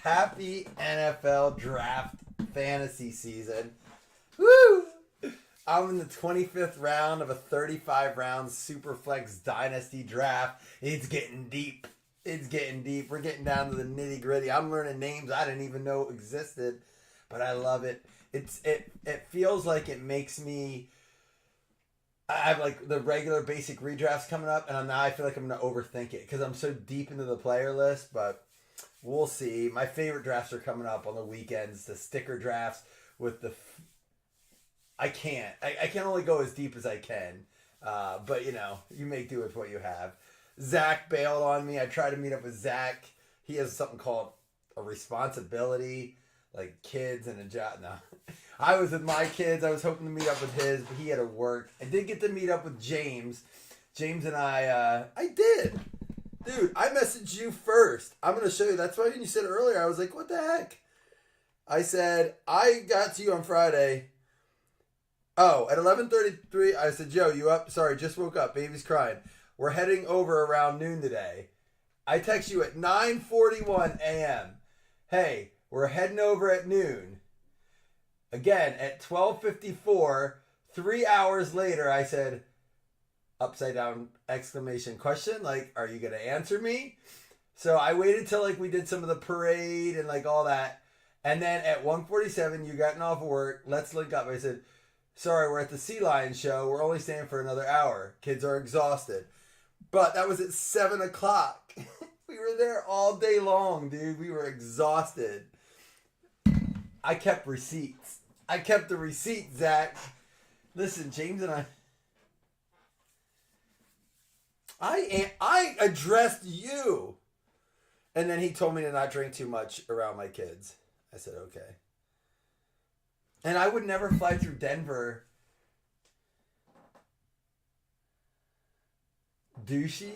Happy NFL draft fantasy season. Woo! I'm in the 25th round of a 35 round Superflex Dynasty draft. It's getting deep. It's getting deep. We're getting down to the nitty gritty. I'm learning names I didn't even know existed, but I love it. It feels like it makes me. I have like the regular basic redrafts coming up, and now I feel like I'm gonna overthink it because I'm so deep into the player list. But we'll see. My favorite drafts are coming up on the weekends. The sticker drafts with the. I can't. I can only go as deep as I can. But you make do with what you have. Zach bailed on me. I tried to meet up with Zach. He has something called a responsibility, like kids and a job. No. I was with my kids. I was hoping to meet up with his, but he had to work. I did get to meet up with James. James and I did. Dude, I messaged you first. I'm going to show you. That's why when you said earlier, I was like, what the heck? I said, I got to you on Friday. Oh, at 11:33, I said, Joe, you up? Sorry, just woke up. Baby's crying. We're heading over around noon today. I text you at 9:41 a.m. Hey, we're heading over at noon. Again, at 12:54, 3 hours later, I said, upside down exclamation question, like, are you going to answer me? So I waited till like we did some of the parade and like all that. And then at 1:47, you gotten off of work. Let's link up. I said, sorry, we're at the Sea Lion show. We're only staying for another hour. Kids are exhausted. But that was at 7 o'clock. We were there all day long, dude. We were exhausted. I kept receipts. I kept the receipt, Zach. Listen, James and I addressed you. And then he told me to not drink too much around my kids. I said, okay. And I would never fly through Denver. Douchey?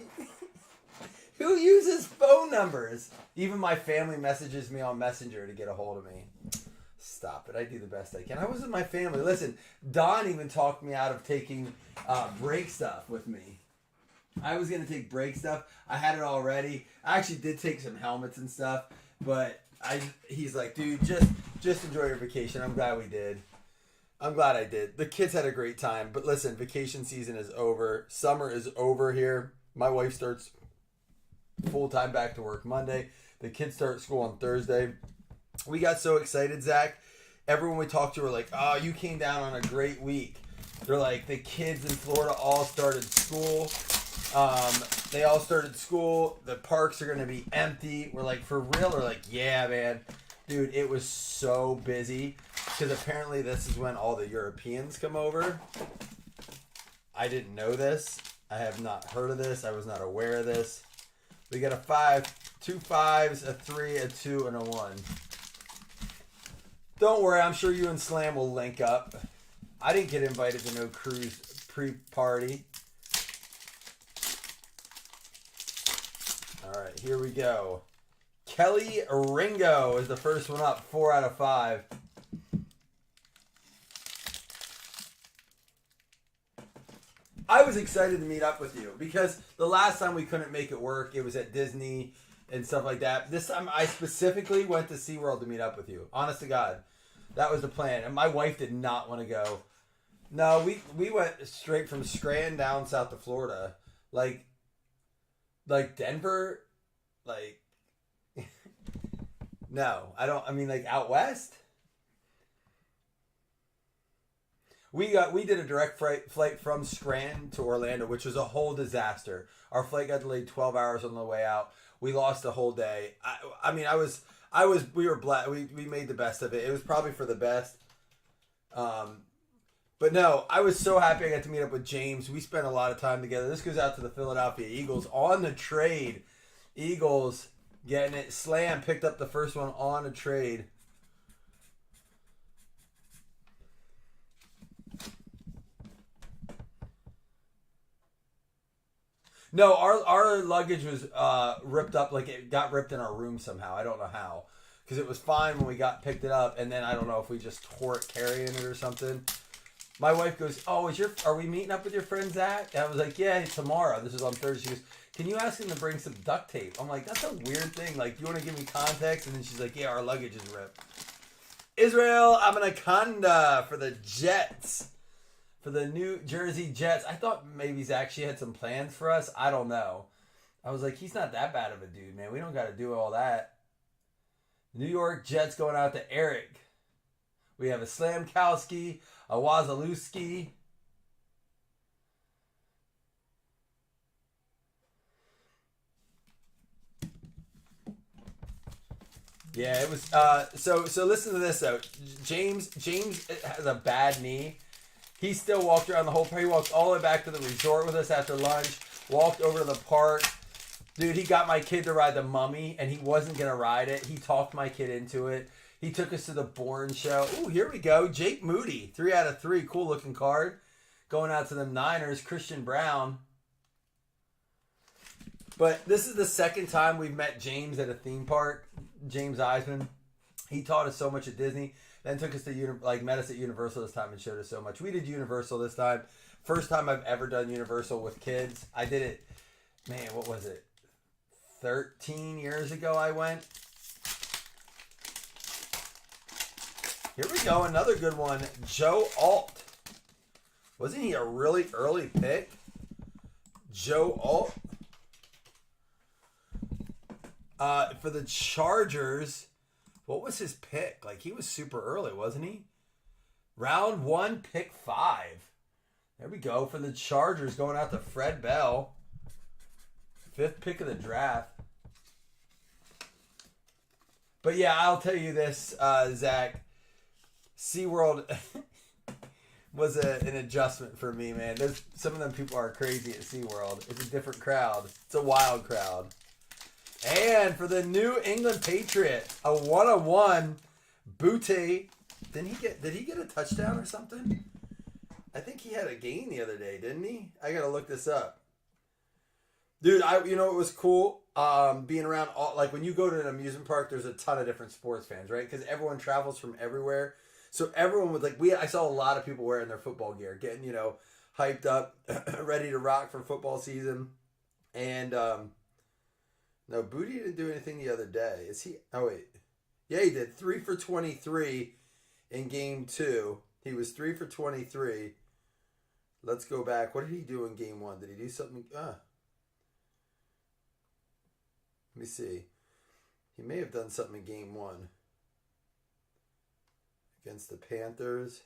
Who uses phone numbers? Even my family messages me on Messenger to get a hold of me. Stop it. I do the best I can. I was with my family. Listen, Don even talked me out of taking break stuff with me. I was going to take break stuff. I had it already. I actually did take some helmets and stuff. But he's like, dude, just enjoy your vacation. I'm glad we did. I'm glad I did. The kids had a great time. But listen, vacation season is over. Summer is over here. My wife starts full-time back to work Monday. The kids start school on Thursday. We got so excited, Zach. Everyone we talked to were like, oh, you came down on a great week. They're like, the kids in Florida all started school. They all started school. The parks are going to be empty. We're like, for real? They're like, yeah, man. Dude, it was so busy. Because apparently this is when all the Europeans come over. I didn't know this. I have not heard of this. I was not aware of this. We got a 5, 2 5s, a 3, a 2, and a 1. Don't worry, I'm sure you and Slam will link up. I didn't get invited to no cruise pre-party. All right, here we go. Kelly Ringo is the first one up, 4 out of 5. I was excited to meet up with you because the last time we couldn't make it work, it was at Disney and stuff like that. This time I specifically went to SeaWorld to meet up with you. Honest to God. That was the plan. And my wife did not want to go. No, we went straight from Scranton down south to Florida. Like Denver, like no, I mean like out west. We did a direct flight from Scranton to Orlando, which was a whole disaster. Our flight got delayed 12 hours on the way out. We lost a whole day. We were blessed. We made the best of it. It was probably for the best. But no, I was so happy I got to meet up with James. We spent a lot of time together. This goes out to the Philadelphia Eagles on the trade. Eagles getting it. Slam picked up the first one on a trade. No, our luggage was ripped up, like it got ripped in our room somehow. I don't know how. Because it was fine when we picked it up, and then I don't know if we just tore it carrying it or something. My wife goes, oh, are we meeting up with your friend Zach? And I was like, yeah, tomorrow. This is on Thursday. She goes, can you ask him to bring some duct tape? I'm like, that's a weird thing. Like, you want to give me context? And then she's like, yeah, our luggage is ripped. Israel Abanikanda for the Jets. For the New Jersey Jets. I thought maybe Zach, she had some plans for us. I don't know. I was like, he's not that bad of a dude, man. We don't got to do all that. New York Jets going out to Eric. We have a Slamkowski, a Wazalewski. Yeah, it was. So listen to this though. James has a bad knee. He still walked around the whole park. He walked all the way back to the resort with us after lunch. Walked over to the park. Dude, he got my kid to ride the Mummy, and he wasn't gonna ride it. He talked my kid into it. He took us to the Bourne show. Ooh, here we go. Jake Moody, 3 out of 3, cool looking card. Going out to the Niners. Christian Brown. But this is the second time we've met James at a theme park. James Eisman. He taught us so much at Disney. Then took us to met us at Universal this time and showed us so much. We did Universal this time. First time I've ever done Universal with kids. I did it, man, what was it? 13 years ago I went. Here we go, another good one. Joe Alt. Wasn't he a really early pick? Joe Alt. For the Chargers, what was his pick? Like, he was super early, wasn't he? Round 1, pick 5. There we go. For the Chargers, going out to Fred Bell. 5th pick of the draft. But yeah, I'll tell you this, Zach. SeaWorld was an adjustment for me, man. Some of them people are crazy at SeaWorld. It's a different crowd. It's a wild crowd. And for the New England Patriot, a 1-1, Butte. Did he get a touchdown or something? I think he had a gain the other day, didn't he? I gotta look this up. Dude, it was cool being around like when you go to an amusement park, there's a ton of different sports fans, right? Because everyone travels from everywhere. So everyone was I saw a lot of people wearing their football gear, getting, hyped up, ready to rock for football season. And no, Booty didn't do anything the other day. Is he? Oh, wait. Yeah, he did. 3 for 23 in game 2. He was 3 for 23. Let's go back. What did he do in game 1? Did he do something? Let me see. He may have done something in game 1 against the Panthers.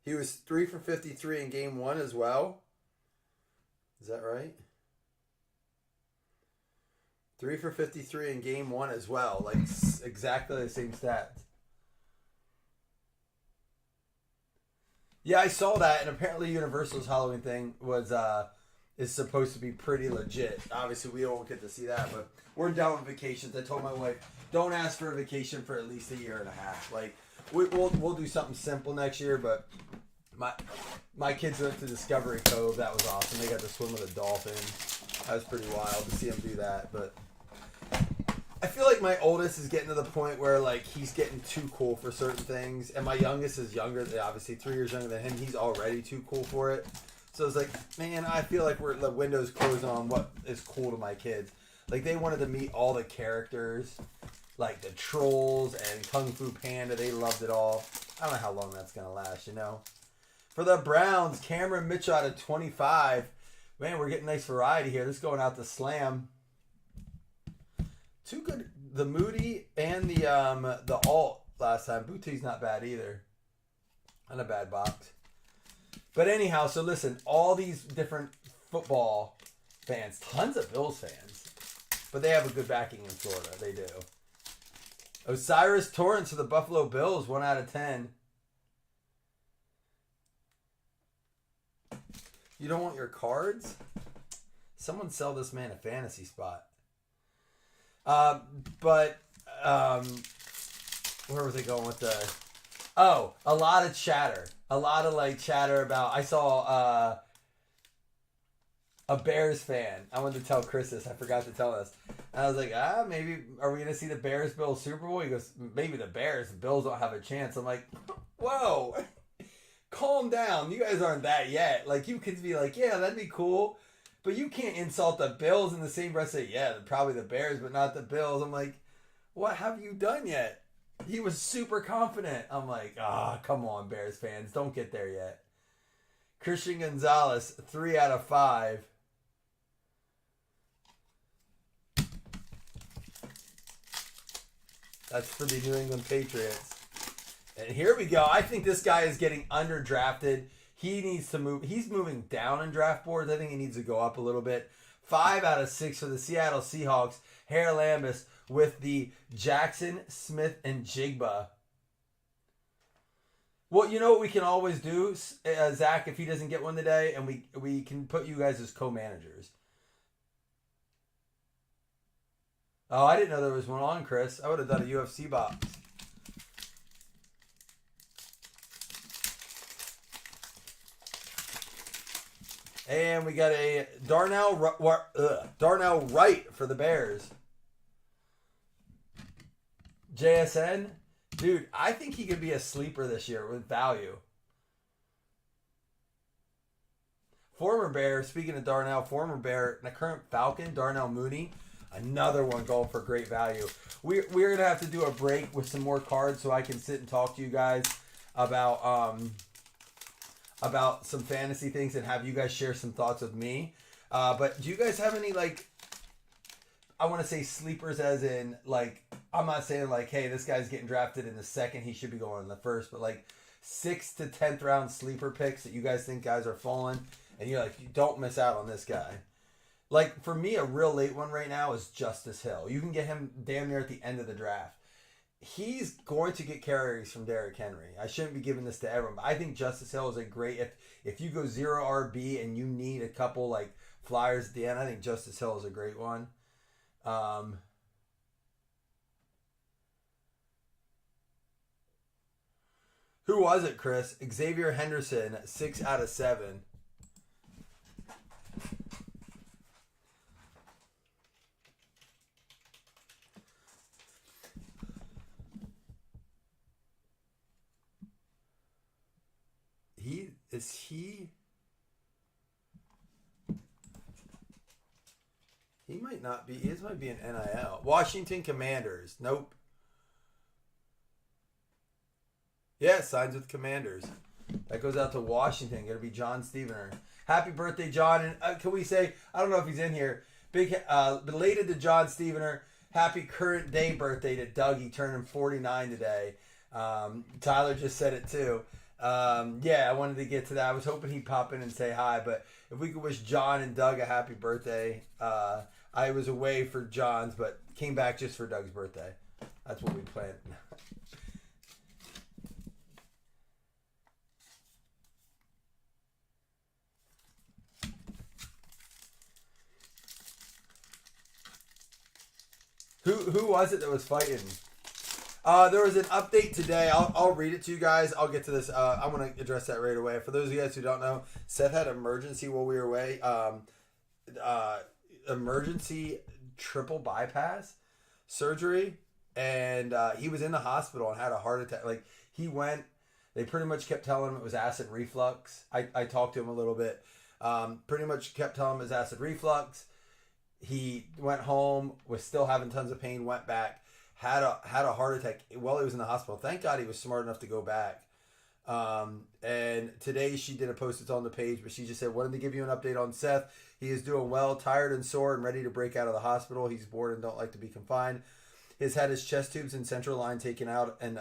He was 3 for 53 in game 1 as well. Is that right? 3 for 53 in game 1 as well. Like, exactly the same stats. Yeah, I saw that, and apparently Universal's Halloween thing is supposed to be pretty legit. Obviously, we don't get to see that, but we're down with vacations. I told my wife, don't ask for a vacation for at least a year and a half. Like, we'll do something simple next year, but my kids went to Discovery Cove. That was awesome. They got to swim with a dolphin. That was pretty wild to see them do that, but I feel like my oldest is getting to the point where, like, he's getting too cool for certain things, and my youngest is younger, obviously 3 years younger than him. He's already too cool for it. So it's like, man, I feel like the window's closing on what is cool to my kids. Like, they wanted to meet all the characters, like the Trolls and Kung Fu Panda. They loved it all. I don't know how long that's going to last, For the Browns, Cameron Mitchell out of 25. Man, we're getting nice variety here. This is going out to Slam. Too good. The Moody and the Alt last time. Butte's not bad either. Not a bad box. But anyhow, so listen, all these different football fans, tons of Bills fans, but they have a good backing in Florida. They do. Osiris Torrance for the Buffalo Bills, 1 out of 10. You don't want your cards? Someone sell this man a fantasy spot. But where was it going with the... Oh, a lot of chatter. A lot of chatter about... I saw a Bears fan. I wanted to tell Chris this. I forgot to tell us. And I was like, maybe... Are we going to see the Bears-Bills Super Bowl? He goes, maybe the Bears. The Bills don't have a chance. I'm like, whoa. Calm down. You guys aren't that yet. Like, you could be like, yeah, that'd be cool. But you can't insult the Bills in the same breath. Say, yeah, probably the Bears, but not the Bills. I'm like, what have you done yet? He was super confident. I'm like, come on, Bears fans, don't get there yet. Christian Gonzalez, 3 out of 5. That's for the New England Patriots. And here we go. I think this guy is getting underdrafted. He needs to move. He's moving down in draft boards. I think he needs to go up a little bit. 5 out of 6 for the Seattle Seahawks. Hare Lambus with the Jackson, Smith, and Jigba. Well, you know what we can always do, Zach, if he doesn't get one today, and we can put you guys as co-managers. Oh, I didn't know there was one on, Chris. I would have done a UFC box. And we got a Darnell Wright for the Bears. JSN. Dude, I think he could be a sleeper this year with value. Former Bear, speaking of Darnell, former Bear, the current Falcon, Darnell Mooney. Another one going for great value. We're going to have to do a break with some more cards so I can sit and talk to you guys about some fantasy things and have you guys share some thoughts with me. But do you guys have any, like, I want to say sleepers as in, like, I'm not saying, like, hey, this guy's getting drafted in the second. He should be going in the first. But, like, 6th to 10th round sleeper picks that you guys think guys are falling. And you're like, you don't miss out on this guy. Like, for me, a real late one right now is Justice Hill. You can get him damn near at the end of the draft. He's going to get carries from Derrick Henry. I shouldn't be giving this to everyone, but I think Justice Hill is a great, if you go 0 RB and you need a couple, like, flyers at the end, I think Justice Hill is a great one. Who was it, Chris? Xavier Henderson, 6 out of 7. He might not be. His might be an NIL. Washington Commanders. Nope. Yeah, signs with Commanders. That goes out to Washington. Going to be John Stevener. Happy birthday, John. And can we say, I don't know if he's in here, big belated to John Stevener. Happy current day birthday to Dougie, turning 49 today. Tyler just said it too. Yeah, I wanted to get to that. I was hoping he'd pop in and say hi, but if we could wish John and Doug a happy birthday. I was away for John's, but came back just for Doug's birthday. That's what we planned. Who was it that was fighting? There was an update today. I'll read it to you guys. I'll get to this. I'm going to address that right away. For those of you guys who don't know, Seth had emergency while we were away. Emergency triple bypass surgery. And he was in the hospital and had a heart attack. Like, he went, they pretty much kept telling him it was acid reflux. I talked to him a little bit. Pretty much kept telling him it was acid reflux. He went home, was still having tons of pain, went back. Had a heart attack while he was in the hospital. Thank God he was smart enough to go back. And today she did a post that's on the page, but she just said, wanted to give you an update on Seth. He is doing well, tired and sore, and ready to break out of the hospital. He's bored and don't like to be confined. He's had his chest tubes and central line taken out and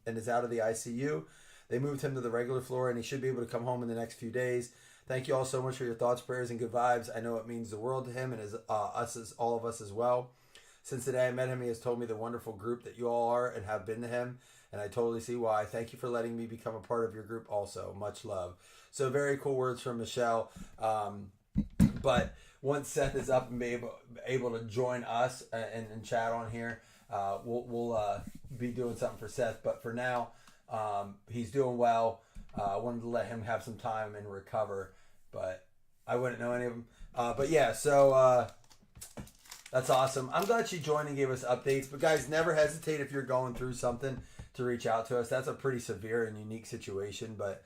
is out of the ICU. They moved him to the regular floor, and he should be able to come home in the next few days. Thank you all so much for your thoughts, prayers, and good vibes. I know it means the world to him and all of us as well. Since the day I met him, he has told me the wonderful group that you all are and have been to him, and I totally see why. Thank you for letting me become a part of your group also. Much love. So very cool words from Michelle. But once Seth is up and be able to join us and chat on here, we'll be doing something for Seth. But for now, he's doing well. I wanted to let him have some time and recover, but I wouldn't know any of them. But yeah, so... that's awesome. I'm glad she joined and gave us updates. But guys, never hesitate if you're going through something to reach out to us. That's a pretty severe and unique situation. But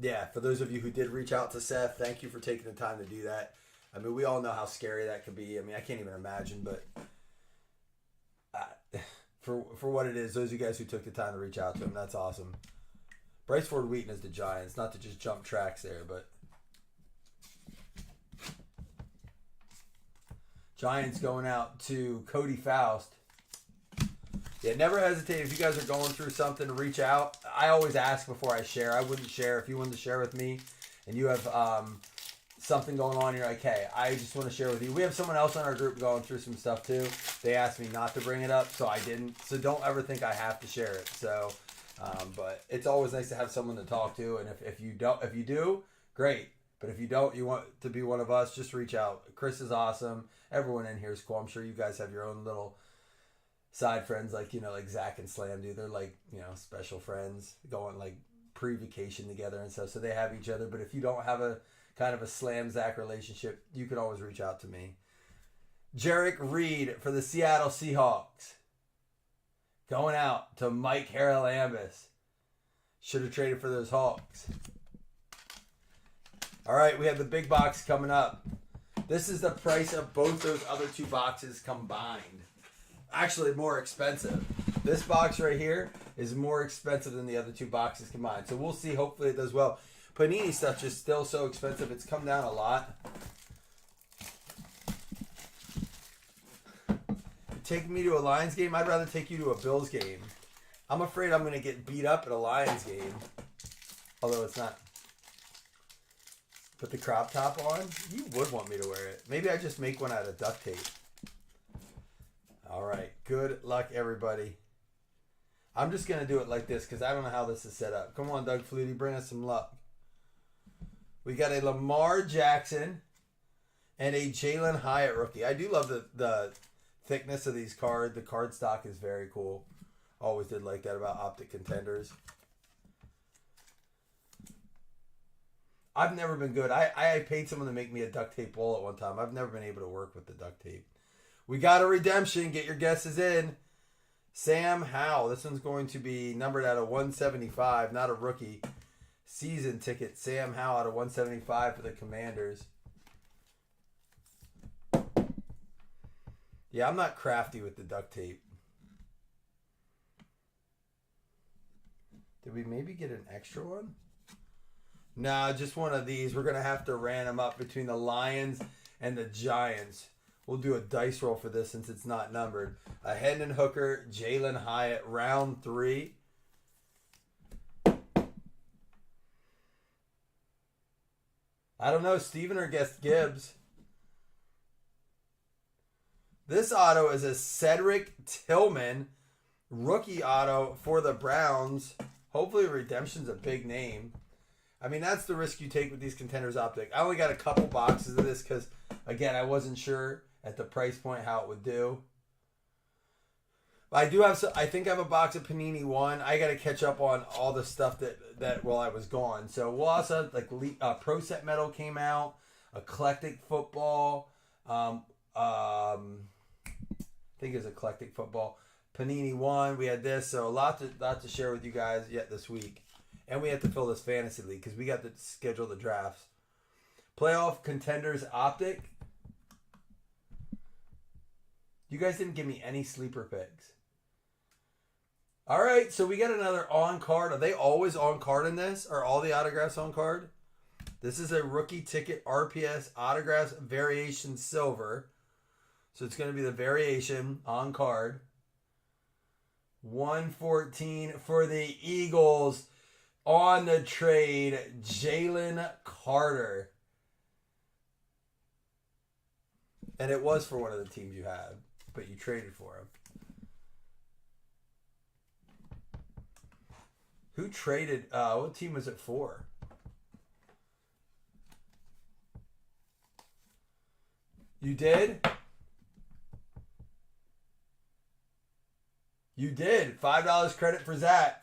Yeah, for those of you who did reach out to Seth, thank you for taking the time to do that. I mean, we all know how scary that could be. I mean, I can't even imagine, but for what it is, those of you guys who took the time to reach out to him, that's awesome. Bryce Ford Wheaton is the Giants, not to just jump tracks there, but Giants going out to Cody Faust. Yeah, never hesitate if you guys are going through something to reach out. I always ask before I share. I wouldn't share if you wanted to share with me and you have something going on. You're like, hey, I just want to share with you. We have someone else in our group going through some stuff too. They asked me not to bring it up, so I didn't. So don't ever think I have to share it. So, but it's always nice to have someone to talk to. And if you do, great. But if you don't, you want to be one of us, just reach out. Chris is awesome. Everyone in here is cool. I'm sure you guys have your own little side friends like Zach and Slam do. They're like, special friends going like pre-vacation together and stuff. So they have each other. But if you don't have a kind of a Slam Zach relationship, you can always reach out to me. Jarek Reed for the Seattle Seahawks. Going out to Mike Haralambous. Should have traded for those Hawks. All right, we have the big box coming up. This is the price of both those other two boxes combined. Actually, more expensive. This box right here is more expensive than the other two boxes combined. So we'll see. Hopefully it does well. Panini stuff is still so expensive. It's come down a lot. Take me to a Lions game? I'd rather take you to a Bills game. I'm afraid I'm going to get beat up at a Lions game. Although it's not. Put the crop top on? You would want me to wear it. Maybe I just make one out of duct tape. All right. Good luck, everybody. I'm just going to do it like this because I don't know how this is set up. Come on, Doug Flutie. Bring us some luck. We got a Lamar Jackson and a Jalen Hyatt rookie. I do love the thickness of these cards. The card stock is very cool. Always did like that about Optic Contenders. I've never been good. I paid someone to make me a duct tape wall at one time. I've never been able to work with the duct tape. We got a redemption. Get your guesses in. Sam Howell. This one's going to be numbered out of 175. Not a rookie. Season ticket. Sam Howell out of 175 for the Commanders. Yeah, I'm not crafty with the duct tape. Did we maybe get an extra one? No, just one of these. We're going to have to random up between the Lions and the Giants. We'll do a dice roll for this since it's not numbered. A Hendon Hooker, Jalen Hyatt, round 3. I don't know, Steven or guess Gibbs. This auto is a Cedric Tillman rookie auto for the Browns. Hopefully redemption's a big name. I mean, that's the risk you take with these Contenders Optic. I only got a couple boxes of this because, again, I wasn't sure at the price point how it would do. But I do have, I think I have a box of Panini 1. I got to catch up on all the stuff that while I was gone. So we'll also, like, Pro Set Metal came out, Eclectic Football, I think it's Eclectic Football, Panini 1. We had this, so a lot to share with you guys yet this week. And we have to fill this fantasy league because we got to schedule the drafts. Playoff Contenders Optic. You guys didn't give me any sleeper picks. All right, so we got another on card. Are they always on card in this? Are all the autographs on card? This is a rookie ticket RPS autographs variation silver. So it's going to be the variation on card. 114 for the Eagles. On the trade, Jalen Carter. And it was for one of the teams you had, but you traded for him. Who traded? What team was it for? You did? You did. $5 credit for Zach.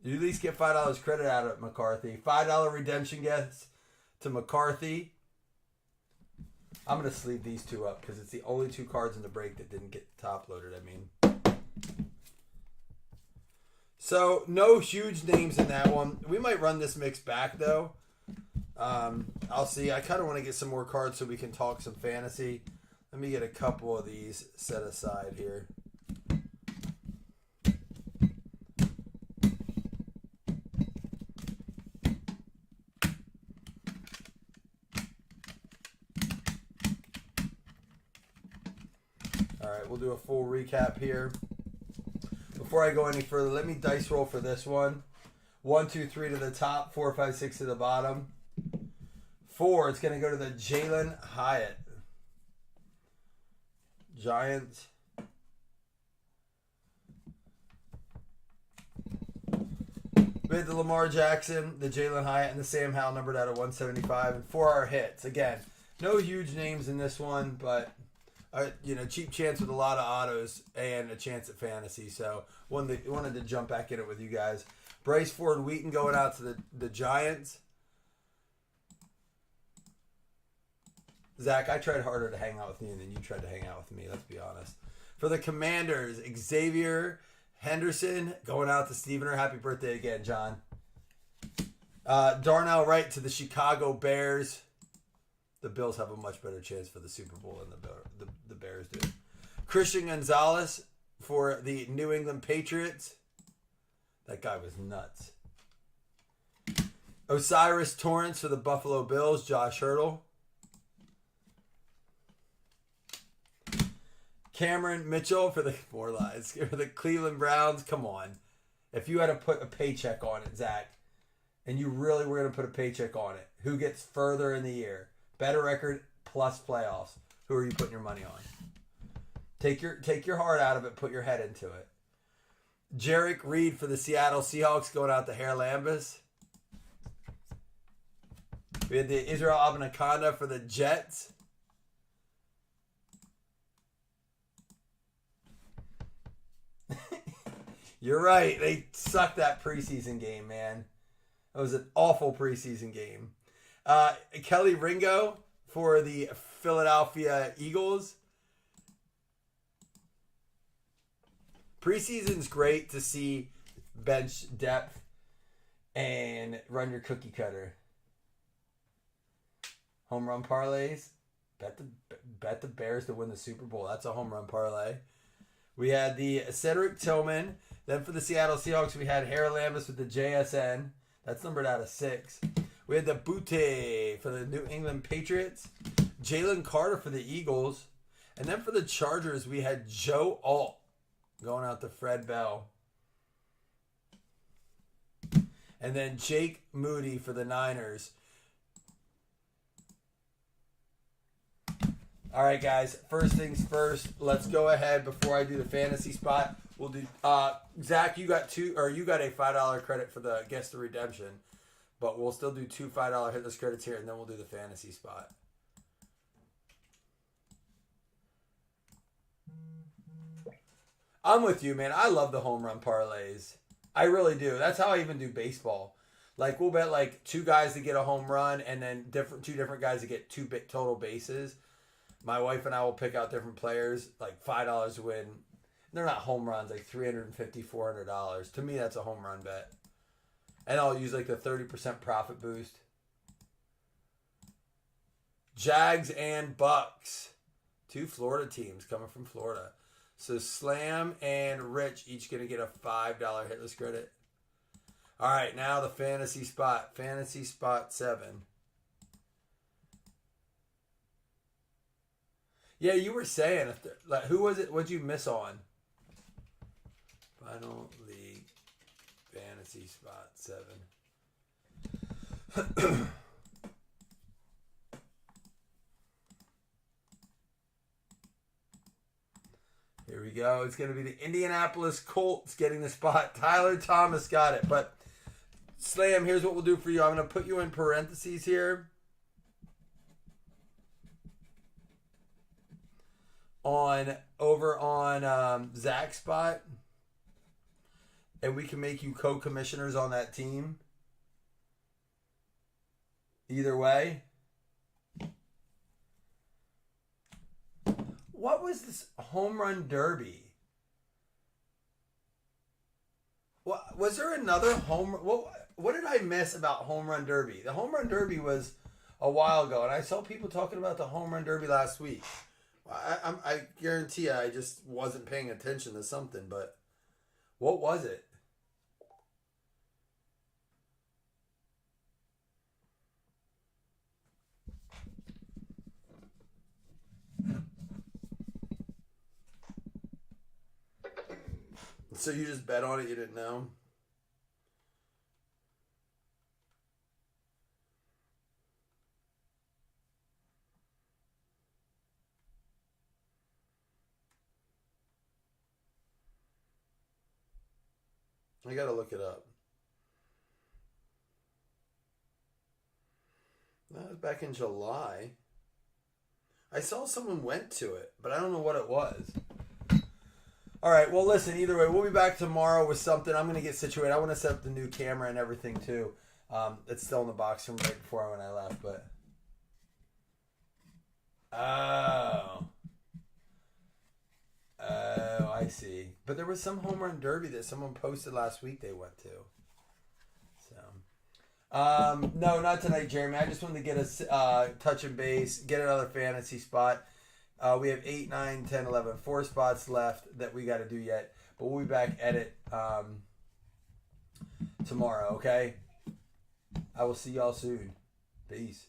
You at least get $5 credit out of it, McCarthy. $5 redemption gets to McCarthy. I'm going to sleeve these two up because it's the only two cards in the break that didn't get top loaded. I mean, So no huge names in that one. We might run this mix back though. I'll see. I kind of want to get some more cards so we can talk some fantasy. Let me get a couple of these set aside here. All right, we'll do a full recap here. Before I go any further, let me dice roll for this one. 1, 2, 3 to the top, 4, 5, 6 to the bottom. 4, it's going to go to the Jalen Hyatt. Giants. We had the Lamar Jackson, the Jalen Hyatt, and the Sam Howell numbered out of 175. And 4 are hits. Again, no huge names in this one, but cheap chance with a lot of autos and a chance at fantasy. So wanted to jump back in it with you guys. Bryce Ford Wheaton going out to the Giants. Zach, I tried harder to hang out with you than you tried to hang out with me, let's be honest. For the Commanders, Xavier Henderson going out to Stevener. Happy birthday again, John. Darnell Wright to the Chicago Bears. The Bills have a much better chance for the Super Bowl than the Bears do. Christian Gonzalez for the New England Patriots. That guy was nuts. Osiris Torrance for the Buffalo Bills. Josh Hurdle. Cameron Mitchell for the for the Cleveland Browns. Come on. If you had to put a paycheck on it, Zach, and you really were going to put a paycheck on it, who gets further in the year? Better record plus playoffs. Who are you putting your money on? Take your heart out of it. Put your head into it. Jarek Reed for the Seattle Seahawks going out to Hare Lambus. We had the Israel Abanikanda for the Jets. You're right. They sucked that preseason game, man. That was an awful preseason game. Kelly Ringo for the Philadelphia Eagles. Preseason's great to see bench depth and run your cookie cutter. Home run parlays. Bet the Bears to win the Super Bowl. That's a home run parlay. We had the Cedric Tillman. Then for the Seattle Seahawks, we had Hare Lambus with the JSN. That's numbered out of 6. We had the Butte for the New England Patriots. Jalen Carter for the Eagles. And then for the Chargers, we had Joe Alt going out to Fred Bell. And then Jake Moody for the Niners. All right, guys. First things first. Let's go ahead before I do the fantasy spot. We'll do. Zach, you got a $5 credit for the Guess the Redemption, but we'll still do 2 $5 hitless credits here, and then we'll do the fantasy spot. I'm with you, man. I love the home run parlays. I really do. That's how I even do baseball. Like, we'll bet like 2 guys to get a home run, and then two different guys to get 2 total bases. My wife and I will pick out different players, like $5 to win. They're not home runs, like $350, $400. To me, that's a home run bet. And I'll use like the 30% profit boost. Jags and Bucks. 2 Florida teams coming from Florida. So Slam and Rich each going to get a $5 hitless credit. All right, now the fantasy spot. Fantasy spot 7. Yeah, you were saying, who was it? What'd you miss on? Final League Fantasy Spot 7. Here we go. It's going to be the Indianapolis Colts getting the spot. Tyler Thomas got it. But, Slam, here's what we'll do for you. I'm going to put you in parentheses here. Over on Zach's spot. And we can make you co-commissioners on that team. Either way. What was this home run derby? Was there another home? What did I miss about Home Run Derby? The Home Run Derby was a while ago, and I saw people talking about the Home Run Derby last week. I guarantee you, I just wasn't paying attention to something. But what was it? So you just bet on it? You didn't know? I gotta look it up. That was back in July. I saw someone went to it, but I don't know what it was. All right. Well, listen. Either way, we'll be back tomorrow with something. I'm gonna get situated. I want to set up the new camera and everything too. It's still in the box from right before when I left, but oh, I see. But there was some home run derby that someone posted last week. They went to. So, no, not tonight, Jeremy. I just wanted to get a touch and base, get another fantasy spot. We have 8, 9, 10, 11, 4 spots left that we got to do yet. But we'll be back at it tomorrow, okay? I will see y'all soon. Peace.